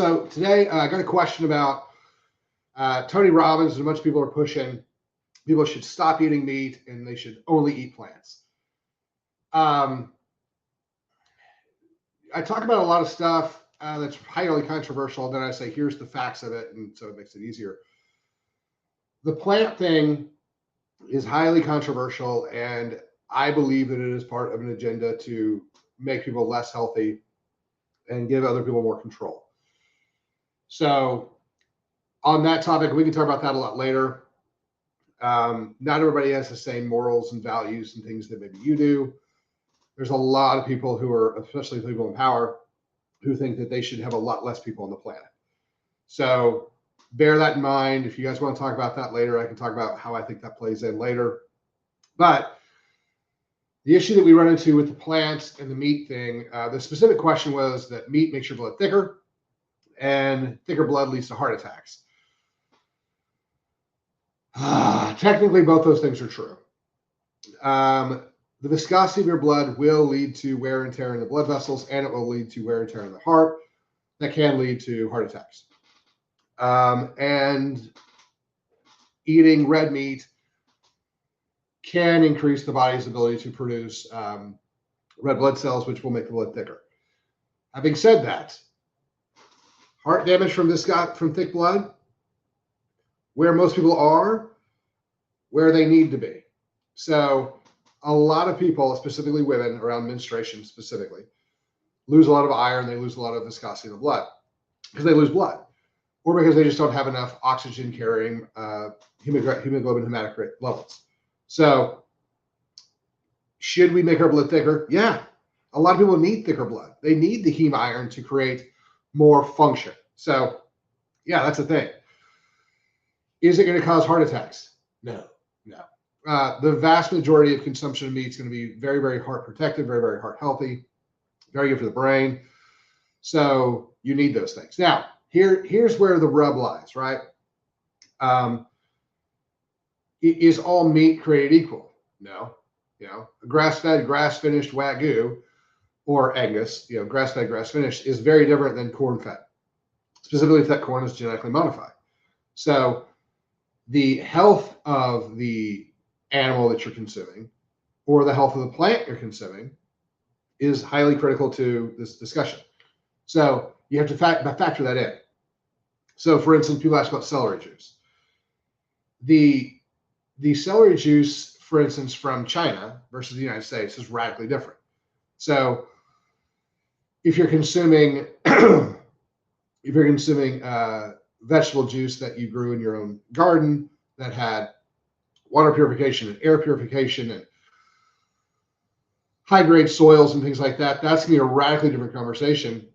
so today I got a question about Tony Robbins and a bunch of people are pushing people should stop eating meat and they should only eat plants. I talk about a lot of stuff that's highly controversial. Then I say, here's the facts of it. And so it makes it easier. The plant thing is highly controversial. And I believe that it is part of an agenda to make people less healthy and give other people more control. So on that topic, we can talk about that a lot later. Not everybody has the same morals and values and things that maybe you do. There's a lot of people who are, especially people in power, who think that they should have a lot less people on the planet. So bear that in mind. If you guys want to talk about that later, I can talk about how I think that plays in later. But the issue that we run into with the plants and the meat thing, the specific question was that meat makes your blood thicker, and thicker blood leads to heart attacks. Technically, both those things are true. The viscosity of your blood will lead to wear and tear in the blood vessels, and it will lead to wear and tear in the heart. That can lead to heart attacks. And eating red meat can increase the body's ability to produce red blood cells, which will make the blood thicker. Having said that, heart damage from thick blood, where most people are, where they need to be. So a lot of people, specifically women around menstruation specifically, lose a lot of iron, they lose a lot of viscosity of the blood because they lose blood, or because they just don't have enough oxygen carrying hemoglobin hematocrit levels. So should we make our blood thicker? Yeah. A lot of people need thicker blood. They need the heme iron to create more function. So yeah, that's the thing. Is it going to cause heart attacks? No. The vast majority of consumption of meat is going to be very, very heart protective, very, very heart healthy, very good for the brain. So you need those things. Now, here's where the rub lies, right? Is all meat created equal? No. Grass-fed, grass-finished Wagyu or Angus, grass-fed, grass-finished is very different than corn-fed, specifically if that corn is genetically modified. So the health of the animal that you're consuming or the health of the plant you're consuming is highly critical to this discussion. So you have to factor that in. So for instance, people ask about celery juice. The celery juice, for instance, from China versus the United States is radically different. So if you're consuming vegetable juice that you grew in your own garden that had water purification and air purification and high grade soils and things like that, that's gonna be a radically different conversation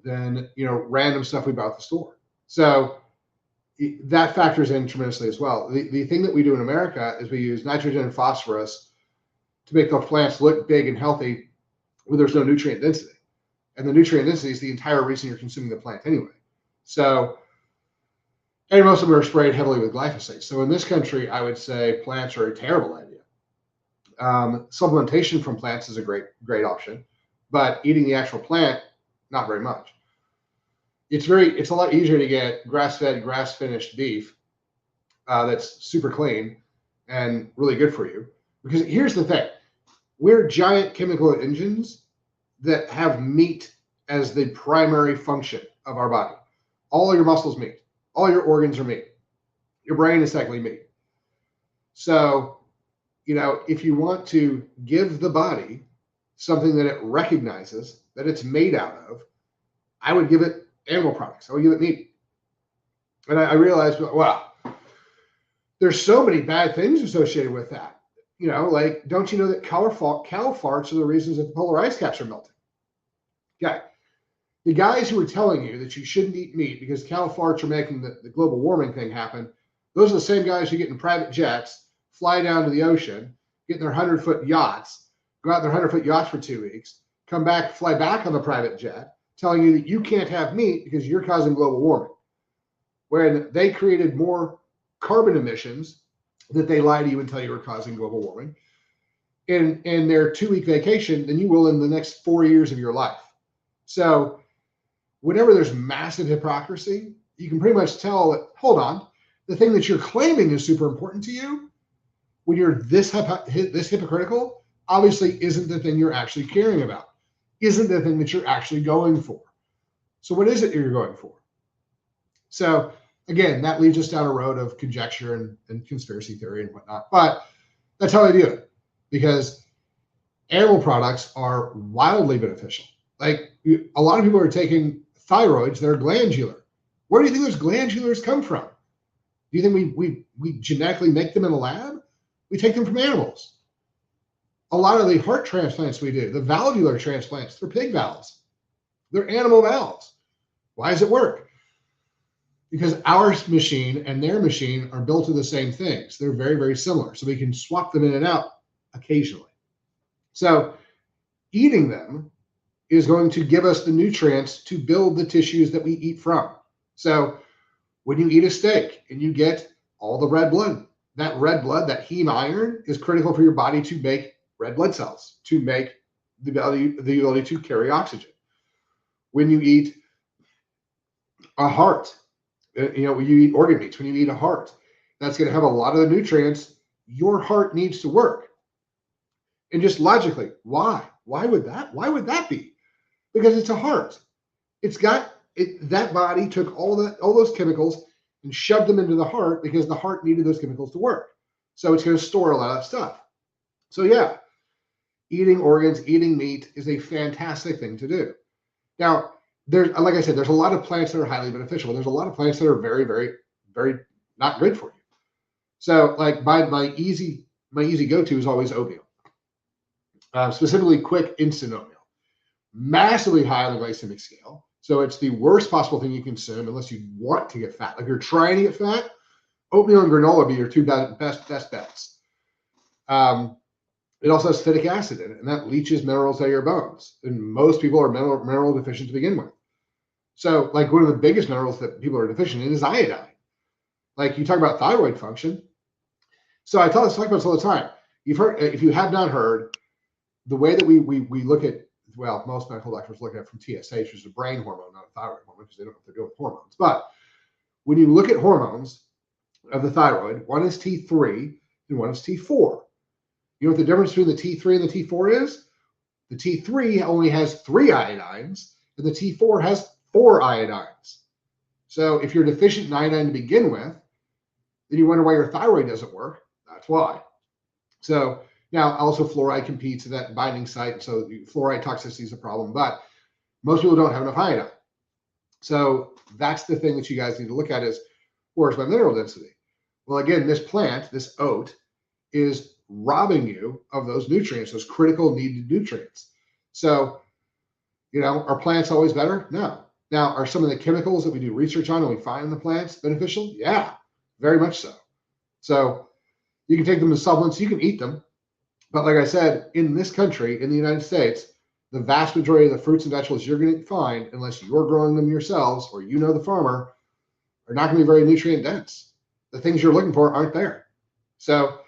than random stuff we bought at the store. So that factors in tremendously as well. The thing that we do in America is we use nitrogen and phosphorus to make the plants look big and healthy when there's no nutrient density. And the nutrient density is the entire reason you're consuming the plant anyway. So, and most of them are sprayed heavily with glyphosate. So in this country, I would say plants are a terrible idea. Supplementation from plants is a great option, but eating the actual plant, not very much. It's a lot easier to get grass-fed, grass-finished beef that's super clean and really good for you. Because here's the thing. We're giant chemical engines that have meat as the primary function of our body. All of your muscles meat. All your organs are meat. Your brain is technically meat. So, if you want to give the body something that it recognizes that it's made out of, I would give it animal products. I would give it meat. And I realized, wow, there's so many bad things associated with that. Like, don't you know that cow farts are the reasons that the polar ice caps are melting? Okay. The guys who are telling you that you shouldn't eat meat because cow farts are making the global warming thing happen, those are the same guys who get in private jets, fly down to the ocean, get in their 100-foot yachts, go out in their 100-foot yachts for 2 weeks, come back, fly back on the private jet, telling you that you can't have meat because you're causing global warming. When they created more carbon emissions that they lie to you and tell you are causing global warming in their 2-week vacation than you will in the next 4 years of your life. So whenever there's massive hypocrisy, you can pretty much tell that, hold on, the thing that you're claiming is super important to you, when you're this hypocritical, obviously isn't the thing you're actually caring about, isn't the thing that you're actually going for. So what is it you're going for? So again, that leads us down a road of conjecture and conspiracy theory and whatnot. But that's how I do it, because animal products are wildly beneficial. Like, a lot of people are taking thyroids that are glandular. Where do you think those glandulars come from? Do you think we genetically make them in a lab? We take them from animals. A lot of the heart transplants we do, the valvular transplants, they're pig valves. They're animal valves. Why does it work? Because our machine and their machine are built of the same things. They're very, very similar. So we can swap them in and out occasionally. So eating them is going to give us the nutrients to build the tissues that we eat from. So when you eat a steak and you get all the red blood, that heme iron is critical for your body to make red blood cells, to make the ability to carry oxygen. When you eat a heart, when you eat organ meats, when you eat a heart, that's going to have a lot of the nutrients your heart needs to work. And just logically, why? Why would that be? Because it's a heart. That body took all those chemicals and shoved them into the heart because the heart needed those chemicals to work. So it's going to store a lot of that stuff. So yeah, eating organs, eating meat is a fantastic thing to do. Now, like I said, there's a lot of plants that are highly beneficial. There's a lot of plants that are very, very, very not good for you. So like my easy go-to is always oatmeal. Specifically quick instant oatmeal. Massively high on the glycemic scale. So it's the worst possible thing you consume unless you want to get fat. Like, if you're trying to get fat, oatmeal and granola would be your two best bets. It also has phytic acid in it, and that leaches minerals out of your bones. And most people are mineral deficient to begin with. So like, one of the biggest minerals that people are deficient in is iodine. Like, you talk about thyroid function. So I talk about this all the time. You've heard, if you have not heard, the way that we look at, well, most medical doctors look at it from TSH, which is a brain hormone, not a thyroid hormone, because they don't know what they're doing with hormones. But when you look at hormones of the thyroid, one is T3 and one is T4. You know what the difference between the T3 and the T4 is? The T3 only has 3 iodines, and the T4 has 4 iodines. So if you're deficient in iodine to begin with, then you wonder why your thyroid doesn't work. That's why. So now, also fluoride competes at that binding site, so fluoride toxicity is a problem, but most people don't have enough iodine. So that's the thing that you guys need to look at is, where's my mineral density? Well, again, this plant, this oat, is robbing you of those nutrients, those critical needed nutrients. So, are plants always better? No. Now, are some of the chemicals that we do research on and we find in the plants beneficial? Yeah, very much so. So you can take them as supplements, you can eat them. But like I said, in this country, in the United States, the vast majority of the fruits and vegetables you're going to find, unless you're growing them yourselves or the farmer, are not going to be very nutrient dense. The things you're looking for aren't there. So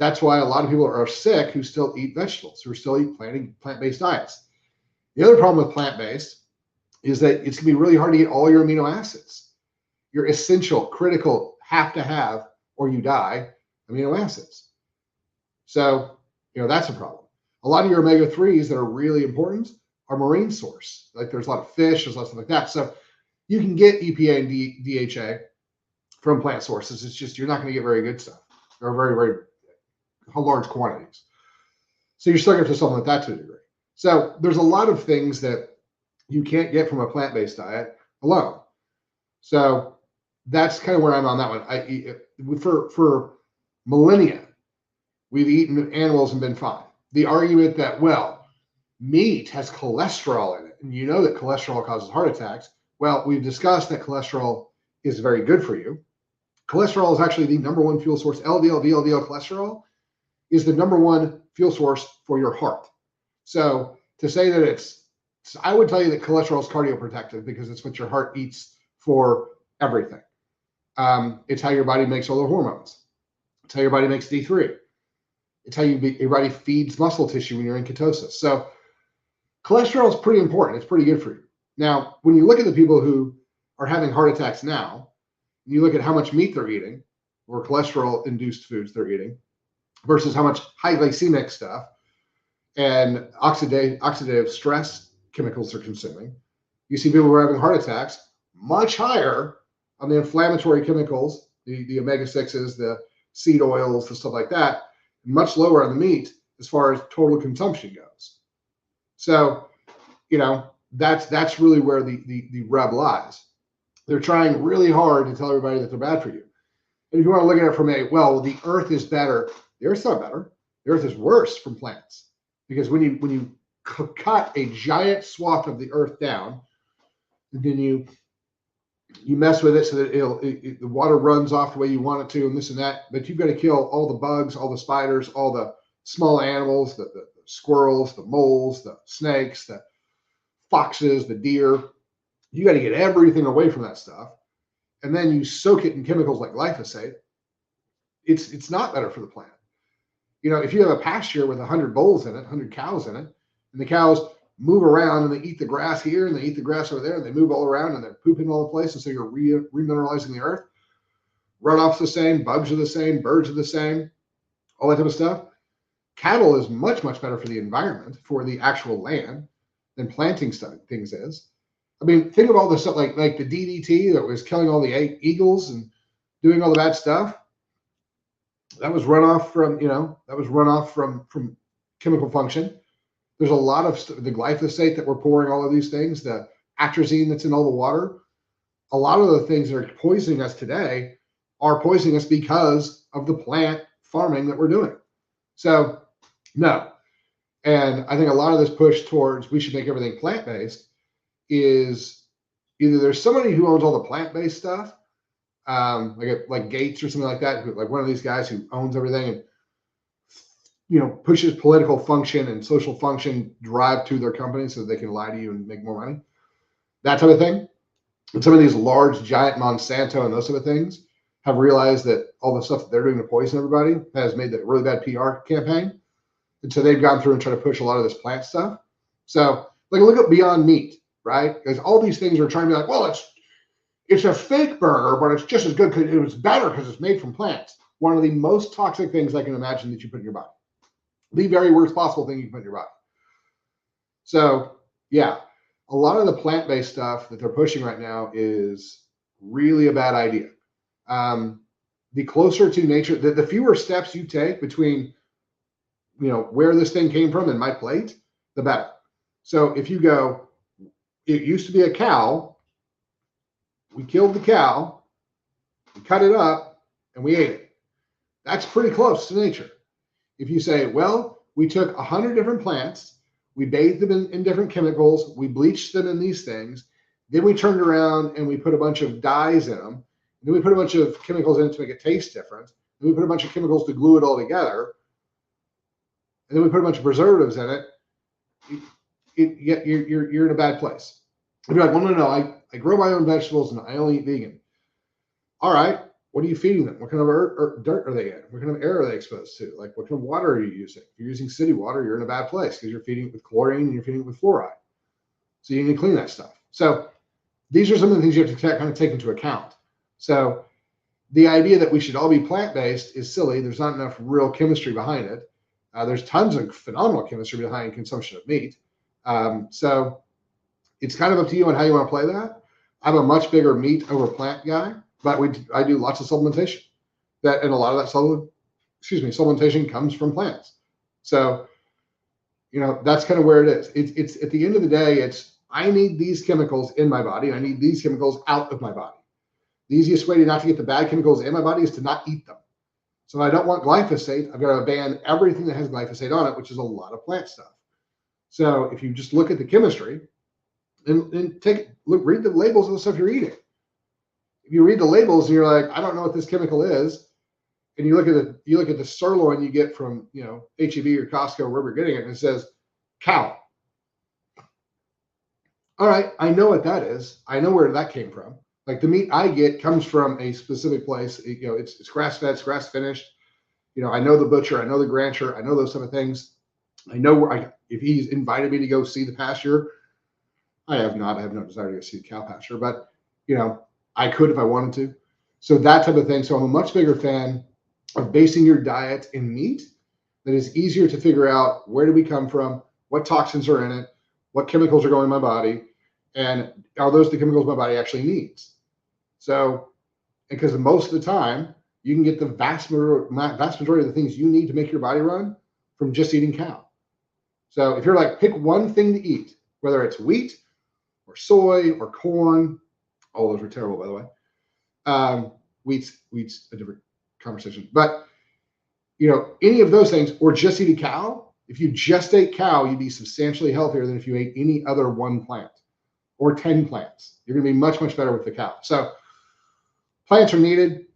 that's why a lot of people are sick who still eat vegetables, who still eat plant-based diets. The other problem with plant-based is that it's going to be really hard to get all your amino acids. Your essential, critical, have to have, or you die, amino acids. So, that's a problem. A lot of your omega-3s that are really important are marine source. Like, there's a lot of fish, there's a lot of stuff like that. So you can get EPA and DHA from plant sources. It's just, you're not going to get very good stuff, or very, very large quantities. So you're still going to have to supplement that to a degree. So there's a lot of things that you can't get from a plant-based diet alone. So that's kind of where I'm on that one. For millennia, we've eaten animals and been fine. The argument that, well, meat has cholesterol in it, and you know that cholesterol causes heart attacks. Well, we've discussed that cholesterol is very good for you. Cholesterol is actually the number one fuel source. LDL, VLDL cholesterol is the number one fuel source for your heart. So to say that I would tell you that cholesterol is cardioprotective because it's what your heart eats for everything. It's how your body makes all the hormones. It's how your body makes D3. It's how your body feeds muscle tissue when you're in ketosis. So cholesterol is pretty important. It's pretty good for you. Now, when you look at the people who are having heart attacks now, and you look at how much meat they're eating or cholesterol-induced foods they're eating versus how much high glycemic stuff and oxidative stress chemicals they're consuming, you see people who are having heart attacks much higher on the inflammatory chemicals, the omega-6s, the seed oils, the stuff like that, much lower on the meat as far as total consumption goes. So, that's really where the rub lies. They're trying really hard to tell everybody that they're bad for you. And if you want to look at it from the earth is better, the earth's not better. The earth is worse from plants. Because when you cut a giant swath of the earth down, and then you mess with it so that the water runs off the way you want it to, and this and that, but you've got to kill all the bugs, all the spiders, all the small animals, the squirrels, the moles, the snakes, the foxes, the deer. You got to get everything away from that stuff. And then you soak it in chemicals like glyphosate. It's not better for the plant. If you have a pasture with 100 bulls in it, 100 cows in it, and the cows move around and they eat the grass here and they eat the grass over there and they move all around and they're pooping all the places, so you're remineralizing the earth. Runoff's the same, bugs are the same, birds are the same, all that type of stuff. Cattle is much, much better for the environment, for the actual land, than planting things is. I mean, think of all the stuff like the DDT that was killing all the eagles and doing all the bad stuff. That was runoff from chemical function. There's a lot of the glyphosate that we're pouring all of these things, the atrazine that's in all the water. A lot of the things that are poisoning us today are poisoning us because of the plant farming that we're doing. So, no. And I think a lot of this push towards we should make everything plant-based is either there's somebody who owns all the plant-based stuff, like Gates or something like that, like one of these guys who owns everything and pushes political function and social function drive to their company so they can lie to you and make more money, that type of thing. And some of these large giant Monsanto and those sort of things have realized that all the stuff that they're doing to poison everybody has made that really bad PR campaign. And so they've gone through and tried to push a lot of this plant stuff. So look at Beyond Meat, right? Because all these things are trying to be like, well, it's a fake burger, but it's just as good because it was better because it's made from plants. One of the most toxic things I can imagine that you put in your body. The very worst possible thing you can put in your body. So, yeah, a lot of the plant-based stuff that they're pushing right now is really a bad idea. The closer to nature, the fewer steps you take between, where this thing came from and my plate, the better. So if you go, it used to be a cow, we killed the cow, we cut it up, and we ate it. That's pretty close to nature. If you say, well, we took 100 different plants, we bathed them in different chemicals, we bleached them in these things, then we turned around and we put a bunch of dyes in them, and then we put a bunch of chemicals in it to make it taste different, and we put a bunch of chemicals to glue it all together, and then we put a bunch of preservatives in it, you're in a bad place. If you're like, well, no, I grow my own vegetables and I only eat vegan. All right, what are you feeding them? What kind of dirt are they in? What kind of air are they exposed to? Like, what kind of water are you using? If you're using city water, you're in a bad place because you're feeding it with chlorine and you're feeding it with fluoride. So you need to clean that stuff. So these are some of the things you have to kind of take into account. So the idea that we should all be plant-based is silly. There's not enough real chemistry behind it. There's tons of phenomenal chemistry behind consumption of meat. So it's kind of up to you on how you want to play that. I'm a much bigger meat over plant guy, but I do lots of supplementation. And a lot of that supplementation comes from plants. So, that's kind of where it is. It's at the end of the day, I need these chemicals in my body, and I need these chemicals out of my body. The easiest way not to get the bad chemicals in my body is to not eat them. So if I don't want glyphosate, I've got to ban everything that has glyphosate on it, which is a lot of plant stuff. So if you just look at the chemistry and read the labels of the stuff you're eating. If you read the labels and you're like, I don't know what this chemical is, and you look at the sirloin you get from H-E-B or Costco or wherever you're getting it, and it says cow. All right, I know what that is. I know where that came from. Like the meat I get comes from a specific place. It's grass-fed, it's grass-finished. I know the butcher, I know the rancher, I know those type of things. I know if he's invited me to go see the pasture, I have not. I have no desire to go see a cow pasture, but you know, I could if I wanted to. So that type of thing. So I'm a much bigger fan of basing your diet in meat. That is easier to figure out where do we come from, what toxins are in it, what chemicals are going in my body, and are those the chemicals my body actually needs? So, because most of the time, you can get the vast majority of the things you need to make your body run from just eating cow. So if you're like, pick one thing to eat, whether it's wheat or soy or corn, all those are terrible, by the way. Wheat's a different conversation, but you know, any of those things, or just eat a cow. If you just ate cow, you'd be substantially healthier than if you ate any other one plant or 10 plants. You're going to be much, much better with the cow. So plants are needed,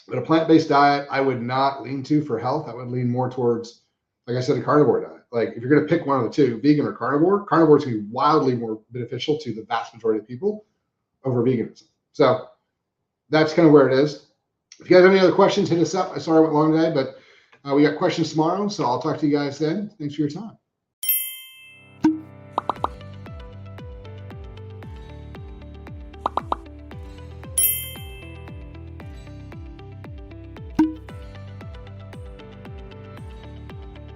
but a plant-based diet, I would not lean to for health. I would lean more towards, like I said, a carnivore diet. Like if you're going to pick one of the two, vegan or carnivore, carnivore is going to be wildly more beneficial to the vast majority of people over veganism. So that's kind of where it is. If you guys have any other questions, hit us up. I sorry I went long today, but we got questions tomorrow, so I'll talk to you guys then. Thanks for your time.